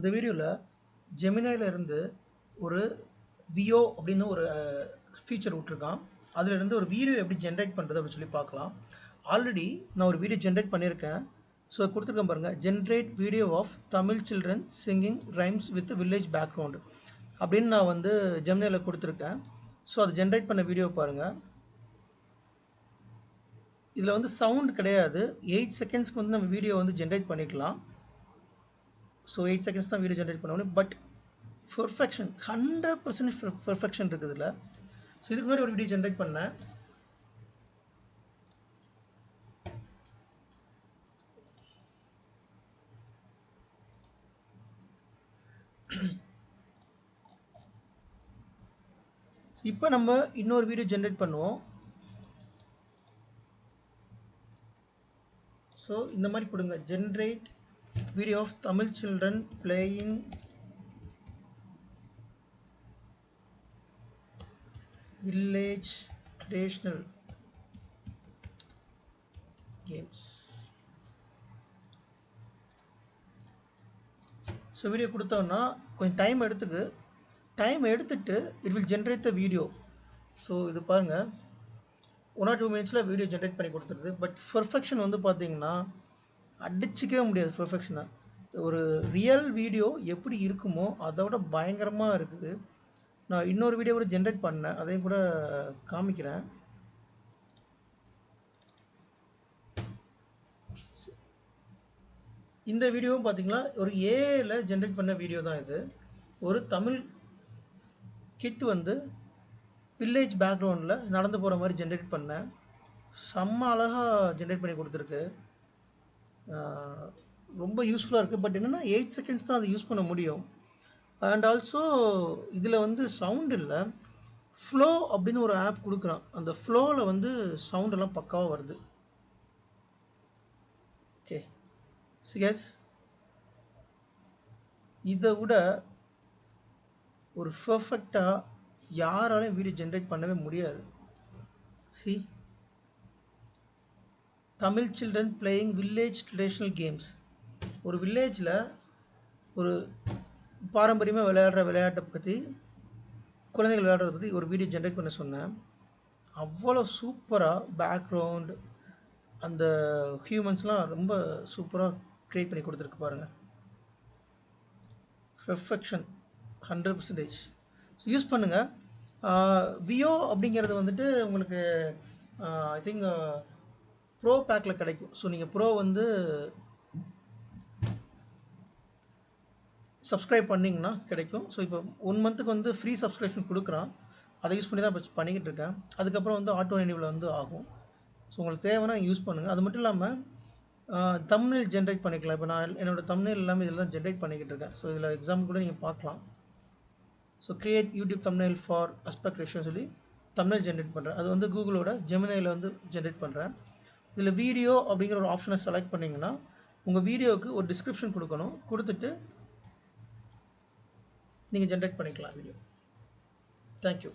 இந்த வீடியோவில் ஜெமினியில் இருந்து ஒரு வியோ அப்படின்னு ஒரு ஃபீச்சர் விட்ருக்கான். அதிலிருந்து ஒரு வீடியோ எப்படி ஜென்ரேட் பண்ணுறது அப்படின்னு சொல்லி பார்க்கலாம். ஆல்ரெடி நான் ஒரு வீடியோ ஜென்ரேட் பண்ணியிருக்கேன். ஸோ கொடுத்துருக்கேன் பாருங்கள், generate video of Tamil children singing rhymes with village background அப்படின்னு நான் வந்து ஜெமினியில் கொடுத்துருக்கேன். ஸோ அது ஜென்ரேட் பண்ண வீடியோ பாருங்கள். இதில் வந்து சவுண்ட் கிடையாது. 8 செகண்ட்ஸ்க்கு வந்து நம்ம வீடியோ வந்து ஜென்ரேட் பண்ணிக்கலாம். ஸோ 8 செகண்ட்ஸ் தான் வீடியோ ஜென்ரேட் பண்ண முடியும். பட் பெர்ஃபெக்ஷன் 100% பெர்ஃபெக்ஷன் இருக்குது இதில். ஸோ இதுக்கு முன்னாடி ஒரு வீடியோ ஜென்ரேட் பண்ணேன். இப்போ நம்ம இன்னொரு வீடியோ ஜென்ரேட் பண்ணுவோம். ஸோ இந்த மாதிரி கொடுங்க, generate video of Tamil children playing village traditional games. So video கொடுத்தோன்னா கொஞ்சம் டைம் எடுத்துட்டு it will generate the video. So இது பாருங்கள், 1 or 2 minutes வீடியோ ஜென்ரேட் பண்ணி கொடுத்துருது. பட் பெர்ஃபெக்ஷன் வந்து பார்த்தீங்கன்னா அடிச்சிக்கவே முடியாது. பெர்ஃபெக்ஷனை ஒரு ரியல் வீடியோ எப்படி இருக்குமோ அதை விட பயங்கரமாக இருக்குது. நான் இன்னொரு வீடியோ கூட ஜென்ரேட் பண்ணேன், அதையும் கூட காமிக்கிறேன். இந்த வீடியோவும் பார்த்தீங்களா, ஒரு ஏல ஜென்ரேட் பண்ண வீடியோ தான் இது. ஒரு தமிழ் கிட் வந்து வில்லேஜ் பேக்ரவுண்டில் நடந்து போகிற மாதிரி ஜென்ரேட் பண்ணேன். செம்ம அழகாக ஜென்ரேட் பண்ணி கொடுத்துருக்கு. ரொம்ப யூஸ்ஃபுல்லாக இருக்குது. பட் என்னென்னா 8 செகண்ட்ஸ் தான் அதை யூஸ் பண்ண முடியும். அண்ட் ஆல்சோ இதில் வந்து சவுண்ட் இல்லை, ஃப்ளோ அப்படின்னு ஒரு ஆப் கொடுக்குறான். அந்த ஃப்ளோவில் வந்து சவுண்டெல்லாம் பக்காவாக வருது. ஓகே, ஸோ எஸ், இதை விட ஒரு பர்ஃபெக்டாக யாராலையும் வீடியோ ஜென்ரேட் பண்ணவே முடியாது. C, Tamil children playing village traditional games. ஒரு வில்லேஜில் ஒரு பாரம்பரியமாக விளையாடுற விளையாட்டை பற்றி, குழந்தைகள் விளையாடுறத பற்றி ஒரு வீடியோ ஜென்ரேட் பண்ண சொன்னேன். அவ்வளோ சூப்பராக பேக்ரவுண்ட், அந்த ஹியூமன்ஸ்லாம் ரொம்ப சூப்பராக க்ரியேட் பண்ணி கொடுத்துருக்கு பாருங்கள். பெர்ஃபெக்ஷன் 100%. ஸோ யூஸ் பண்ணுங்கள். வியோ அப்படிங்கிறது வந்துட்டு உங்களுக்கு ஐ திங்க் ப்ரோ பேக்கில் கிடைக்கும். ஸோ நீங்கள் ப்ரோ வந்து சப்ஸ்கிரைப் பண்ணிங்கன்னா கிடைக்கும். ஸோ இப்போ 1 மந்த்துக்கு வந்து ஃப்ரீ சப்ஸ்கிரிப்ஷன் கொடுக்குறான். அதை யூஸ் பண்ணி தான் இப்போ பண்ணிக்கிட்டு இருக்கேன். அதுக்கப்புறம் வந்து ஆட்டோ ரெனியூவல் வந்து ஆகும். ஸோ உங்களுக்கு தேவைன்னா யூஸ் பண்ணுங்கள். அது மட்டும் இல்லாமல் தம்ப்நெயில் ஜென்ரேட் பண்ணிக்கலாம். இப்போ நான் என்னோடய தம்ப்நெயில் எல்லாமே இதில் தான் ஜென்ரேட் பண்ணிக்கிட்டு இருக்கேன். ஸோ இதில் எக்ஸாம்பிள் கூட நீங்கள் பார்க்கலாம். So create YouTube thumbnail for aspect ratio சொல்லி தம்ப்நெயில் ஜென்ரேட் பண்ணுறேன். அது வந்து கூகுளோட ஜெமினியில் வந்து ஜென்ரேட் பண்ணுறேன். இதில் வீடியோ அப்படிங்கிற ஒரு ஆப்ஷனை செலக்ட் பண்ணிங்கன்னா உங்கள் வீடியோவுக்கு ஒரு டிஸ்கிரிப்ஷன் கொடுக்கணும். கொடுத்துட்டு நீங்கள் ஜென்ரேட் பண்ணிக்கலாம் வீடியோ. தேங்க்யூ.